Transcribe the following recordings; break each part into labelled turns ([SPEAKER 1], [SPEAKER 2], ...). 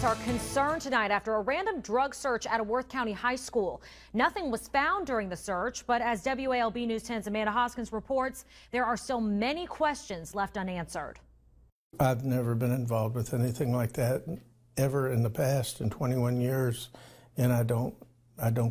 [SPEAKER 1] parents are concerned tonight after a random drug search at a Worth County high school. Nothing was found during the search, but as WALB News 10's Amanda Hoskins reports, there are still many questions left unanswered.
[SPEAKER 2] I've never been involved with anything like that ever in the past in 21 years, and I don't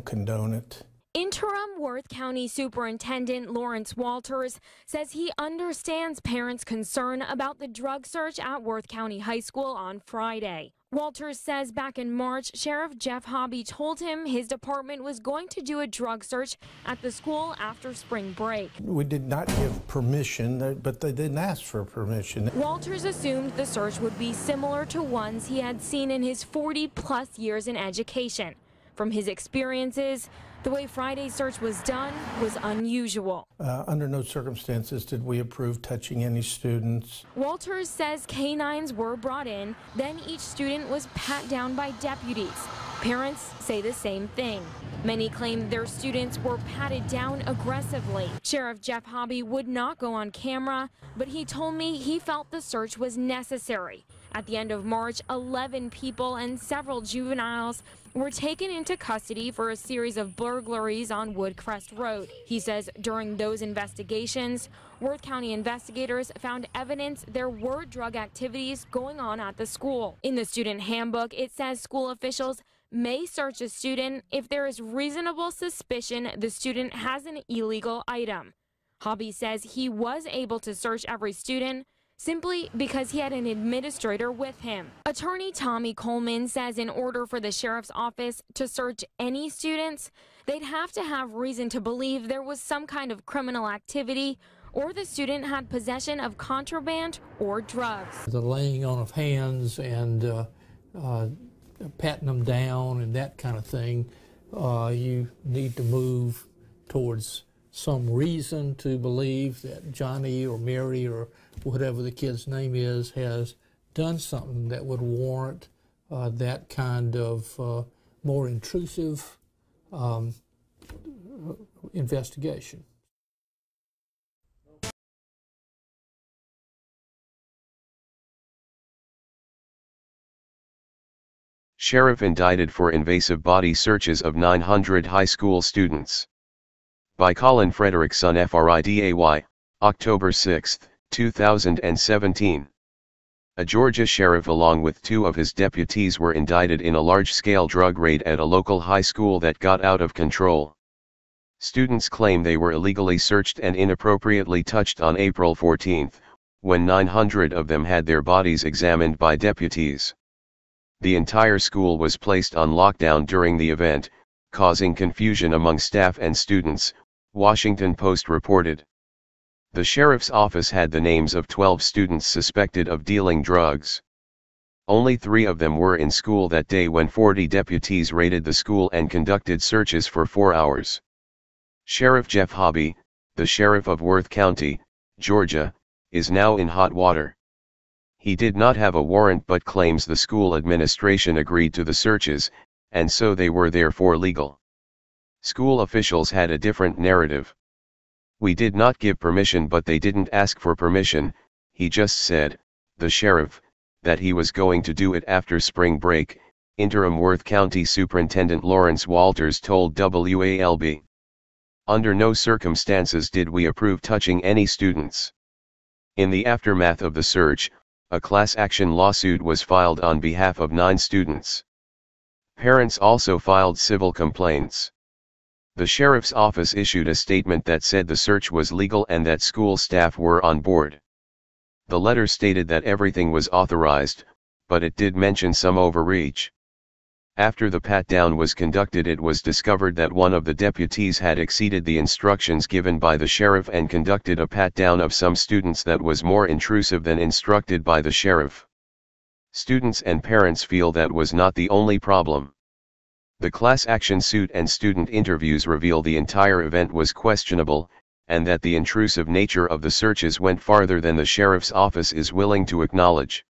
[SPEAKER 2] condone it.
[SPEAKER 3] Interim Worth County Superintendent Lawrence Walters says he understands parents' concern about the drug search at Worth County High School on Friday. Walters says back in March, Sheriff Jeff Hobby told him his department was going to do a drug search at the school after spring break.
[SPEAKER 2] We did not give permission, but they didn't ask for permission.
[SPEAKER 3] Walters assumed the search would be similar to ones he had seen in his 40-plus years in education. From his experiences, the way Friday's search was done was unusual.
[SPEAKER 2] Under no circumstances did we approve touching any students.
[SPEAKER 3] Walters says canines were brought in, then each student was pat down by deputies. Parents say the same thing. Many claim their students were patted down aggressively. Sheriff Jeff Hobby would not go on camera, but he told me he felt the search was necessary. At the end of March, 11 people and several juveniles were taken into custody for a series of burglaries on Woodcrest Road. He says during those investigations, Worth County investigators found evidence there were drug activities going on at the school. In the student handbook, it says school officials may search a student if there is reasonable suspicion the student has an illegal item. Hobby says he was able to search every student simply because he had an administrator with him. Attorney Tommy Coleman says in order for the sheriff's office to search any students, they'd have to have reason to believe there was some kind of criminal activity or the student had possession of contraband or drugs.
[SPEAKER 4] The laying on of hands and patting them down and that kind of thing, you need to move towards some reason to believe that Johnny or Mary or whatever the kid's name is has done something that would warrant that kind of more intrusive investigation.
[SPEAKER 5] Sheriff indicted for invasive body searches of 900 high school students. By Colin Frederickson FRIDAY, October 6, 2017. A Georgia sheriff along with two of his deputies were indicted in a large-scale drug raid at a local high school that got out of control. Students claim they were illegally searched and inappropriately touched on April 14, when 900 of them had their bodies examined by deputies. The entire school was placed on lockdown during the event, causing confusion among staff and students, Washington Post reported. The sheriff's office had the names of 12 students suspected of dealing drugs. Only 3 of them were in school that day when 40 deputies raided the school and conducted searches for 4 hours. Sheriff Jeff Hobby, the sheriff of Worth County, Georgia, is now in hot water. He did not have a warrant but claims the school administration agreed to the searches, and so they were therefore legal. School officials had a different narrative. We did not give permission, but they didn't ask for permission, he just said, the sheriff, that he was going to do it after spring break, Interim Worth County Superintendent Lawrence Walters told WALB. Under no circumstances did we approve touching any students. In the aftermath of the search, a class action lawsuit was filed on behalf of 9 students. Parents also filed civil complaints. The sheriff's office issued a statement that said the search was legal and that school staff were on board. The letter stated that everything was authorized, but it did mention some overreach. After the pat-down was conducted, it was discovered that one of the deputies had exceeded the instructions given by the sheriff and conducted a pat-down of some students that was more intrusive than instructed by the sheriff. Students and parents feel that was not the only problem. The class action suit and student interviews reveal the entire event was questionable, and that the intrusive nature of the searches went farther than the sheriff's office is willing to acknowledge.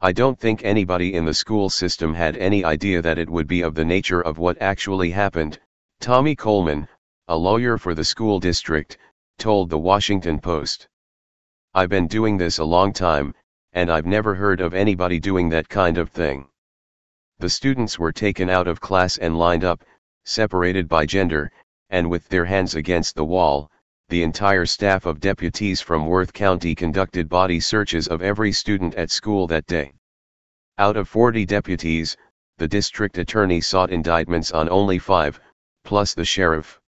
[SPEAKER 5] I don't think anybody in the school system had any idea that it would be of the nature of what actually happened, Tommy Coleman, a lawyer for the school district, told the Washington Post. I've been doing this a long time, and I've never heard of anybody doing that kind of thing. The students were taken out of class and lined up, separated by gender, and with their hands against the wall. The entire staff of deputies from Worth County conducted body searches of every student at school that day. Out of 40 deputies, the district attorney sought indictments on only 5, plus the sheriff.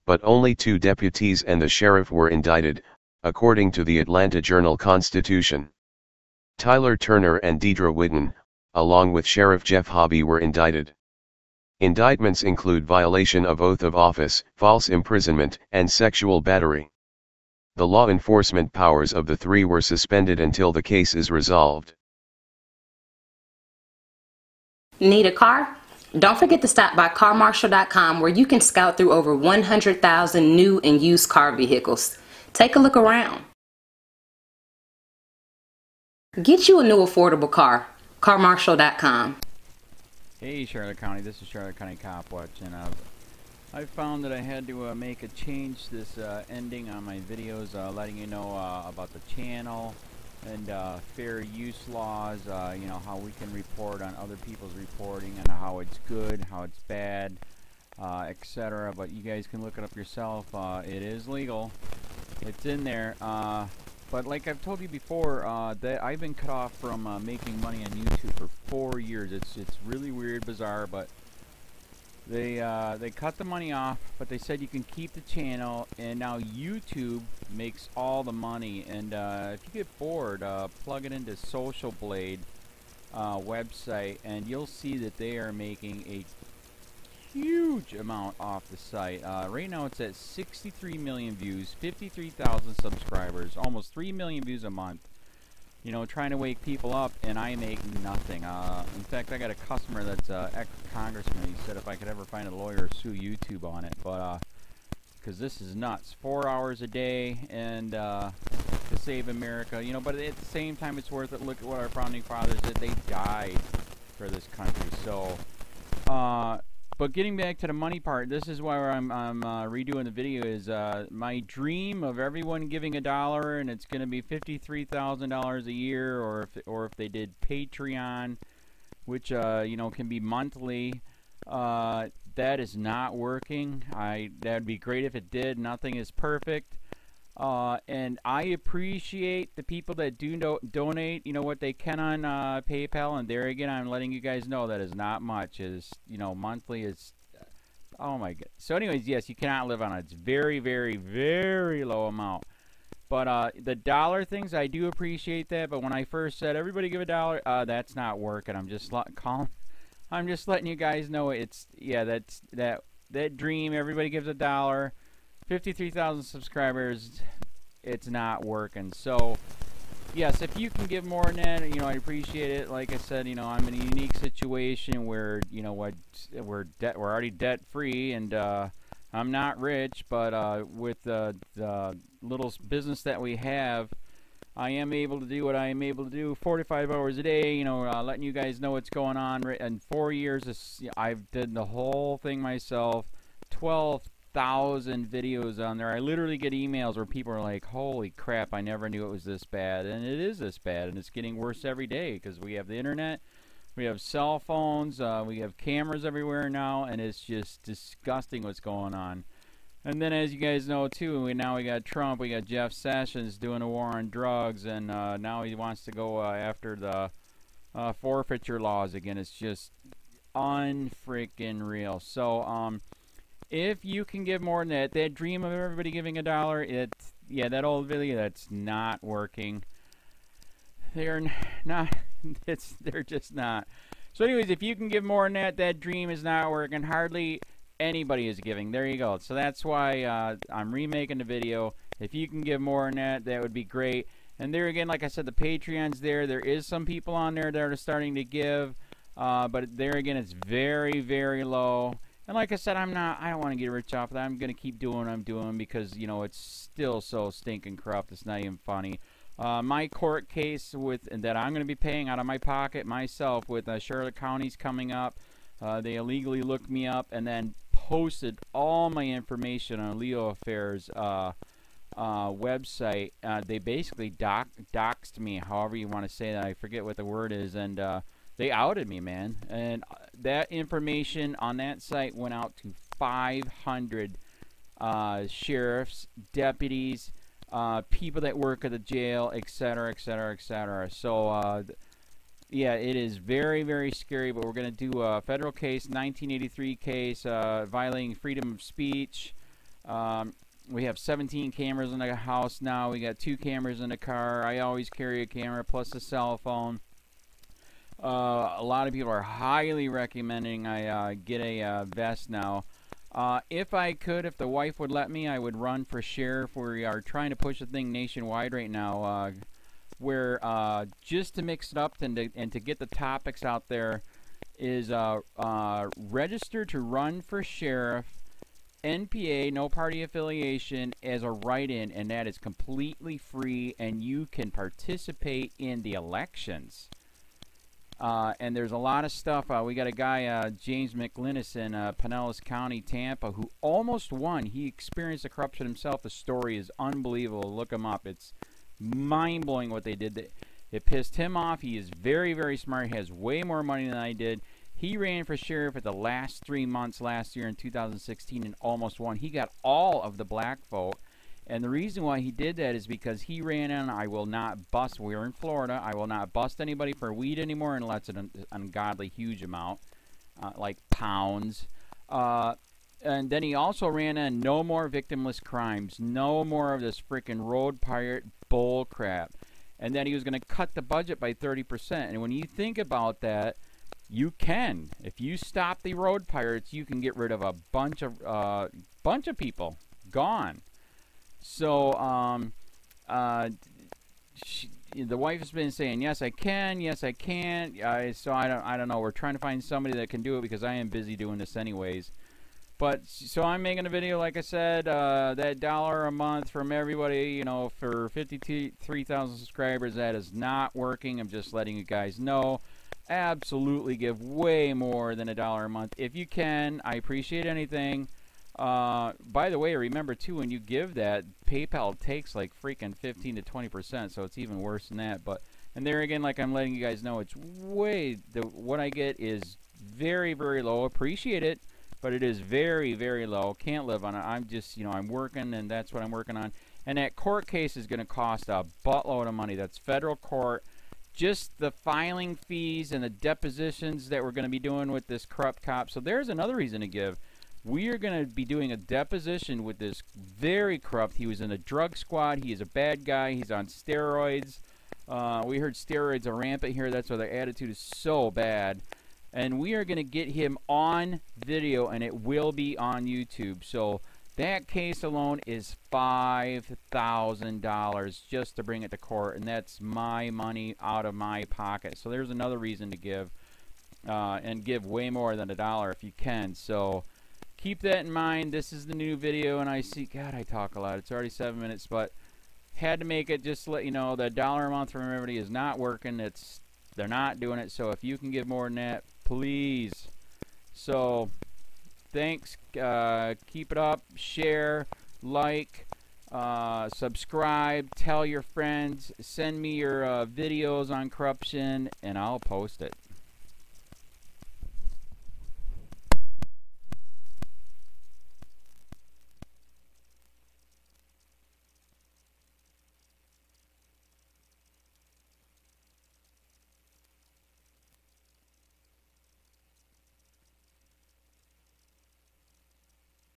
[SPEAKER 5] But only 2 deputies and the sheriff were indicted, according to the Atlanta Journal-Constitution. Tyler Turner and Deidre Whitten, along with Sheriff Jeff Hobby, were indicted. Indictments include violation of oath of office, false imprisonment, and sexual battery. The law enforcement powers of the 3 were suspended until the case is resolved.
[SPEAKER 6] Need a car? Don't forget to stop by carmarshal.com, where you can scout through over 100,000 new and used car vehicles. Take a look around. Get you a new affordable car. carmarshal.com.
[SPEAKER 7] Hey Charlotte County, this is Charlotte County COPWATCH, and I found that I had to make a change this ending on my videos, letting you know about the channel and fair use laws, you know, how we can report on other people's reporting and how it's good, how it's bad, etc. But you guys can look it up yourself. It is legal. It's in there. But like I've told you before, that I've been cut off from making money on YouTube for 4 years. It's really weird, bizarre, but they cut the money off, but they said you can keep the channel, and now YouTube makes all the money. And if you get bored, plug it into Social Blade website, and you'll see that they are making a huge amount off the site. Right now it's at 63 million views, 53,000 subscribers, almost 3 million views a month. You know, trying to wake people up, and I make nothing. In fact, I got a customer that's ex-congressman. He said if I could ever find a lawyer, sue YouTube on it. But because this is nuts. 4 hours a day, and to save America. You know, but at the same time, it's worth it. Look at what our founding fathers did. They died for this country. So, but getting back to the money part, this is why I'm redoing the video. Is my dream of everyone giving $1, and it's going to be $53,000 a year, or if they did Patreon, which you know, can be monthly. That is not working. That'd be great if it did. Nothing is perfect. And I appreciate the people that do donate, you know, what they can on PayPal. And there again, I'm letting you guys know that is not much. Is, you know, monthly is, oh my god. So anyways, yes, you cannot live on it. It's very, very, very low amount. But the dollar things, I do appreciate that. But when I first said everybody give $1, that's not working. I'm just letting you guys know it's, yeah, that dream. Everybody gives $1. 53,000 subscribers, it's not working. So yes, if you can give more than that, you know, I appreciate it. Like I said, you know, I'm in a unique situation where, you know, we're already debt free, and I'm not rich, but with the little business that we have, I am able to do what I am able to do 45 hours a day, you know, letting you guys know what's going on. In 4 years, I've did the whole thing myself. 12,000 videos on there. I literally get emails where people are like, holy crap, I never knew it was this bad. And it is this bad, and it's getting worse every day because we have the internet, we have cell phones, we have cameras everywhere now, and it's just disgusting what's going on. And then, as you guys know too, now we got Trump, we got Jeff Sessions doing a war on drugs, and now he wants to go after the forfeiture laws again. It's just unfreaking real. So if you can give more than that dream of everybody giving $1, yeah, that old video, that's not working. They're not, they're just not. So anyways, if you can give more than that dream is not working. Hardly anybody is giving. There you go. So that's why I'm remaking the video. If you can give more than that, that would be great. And there again, like I said, the Patreon's there. There is some people on there that are starting to give, but there again, it's very, very low. And like I said, I don't want to get rich off of that. I'm going to keep doing what I'm doing because, you know, it's still so stinking corrupt. It's not even funny. My court case that I'm going to be paying out of my pocket myself with Charlotte County's coming up. They illegally looked me up and then posted all my information on LEOAFFAIRS website. They basically doxed me, however you want to say that. I forget what the word is. And they outed me, man. And that information on that site went out to 500 sheriffs, deputies, people that work at the jail, etc., etc., etc. So, yeah, it is very, very scary, but we're going to do a federal case, 1983 case, violating freedom of speech. We have 17 cameras in the house now. We got 2 cameras in the car. I always carry a camera plus a cell phone. A lot of people are highly recommending I get a vest now. If I could, if the wife would let me, I would run for sheriff. We are trying to push the thing nationwide right now, where just to mix it up and to get the topics out there is register to run for sheriff, NPA, no party affiliation, as a write-in, and that is completely free, and you can participate in the elections. And there's a lot of stuff. We got a guy, James McLinnis in Pinellas County, Tampa, who almost won. He experienced the corruption himself. The story is unbelievable. Look him up. It's mind-blowing what they did. It pissed him off. He is very, very smart. He has way more money than I did. He ran for sheriff at the last 3 months last year in 2016 and almost won. He got all of the black vote. And the reason why he did that is because he ran in, I will not bust, we're in Florida, I will not bust anybody for weed anymore unless it's an ungodly huge amount, like pounds. And then he also ran in no more victimless crimes, no more of this freaking road pirate bull crap. And then he was going to cut the budget by 30%. And when you think about that, you can. If you stop the road pirates, you can get rid of a bunch of people. Gone. So, the wife has been saying, yes, I can, yes, I can't. So I don't know. We're trying to find somebody that can do it because I am busy doing this anyways. But, so I'm making a video, like I said, that $1 a month from everybody, you know, for 53,000 subscribers, that is not working. I'm just letting you guys know. Absolutely give way more than $1 a month. If you can, I appreciate anything. By the way, remember too, when you give that, PayPal takes like freaking 15 to 20%, so it's even worse than that. But, and there again, like I'm letting you guys know, it's way, what I get is very, very low. Appreciate it, but it is very, very low. Can't live on it. I'm just, you know, I'm working, and that's what I'm working on. And that court case is going to cost a buttload of money. That's federal court. Just the filing fees and the depositions that we're going to be doing with this corrupt cop. So there's another reason to give. We are going to be doing a deposition with this very corrupt. He was in a drug squad. He is a bad guy. He's on steroids. We heard steroids are rampant here. That's why their attitude is so bad. And we are going to get him on video, and it will be on YouTube. So that case alone is $5,000 just to bring it to court, and that's my money out of my pocket. So there's another reason to give, and give way more than $1 if you can. So keep that in mind. This is the new video, and I see, God, I talk a lot. It's already 7 minutes, but had to make it just to let you know that $1 a month from everybody is not working. They're not doing it. So if you can give more than that, please. So thanks. Keep it up. Share, like, subscribe, tell your friends, send me your videos on corruption, and I'll post it.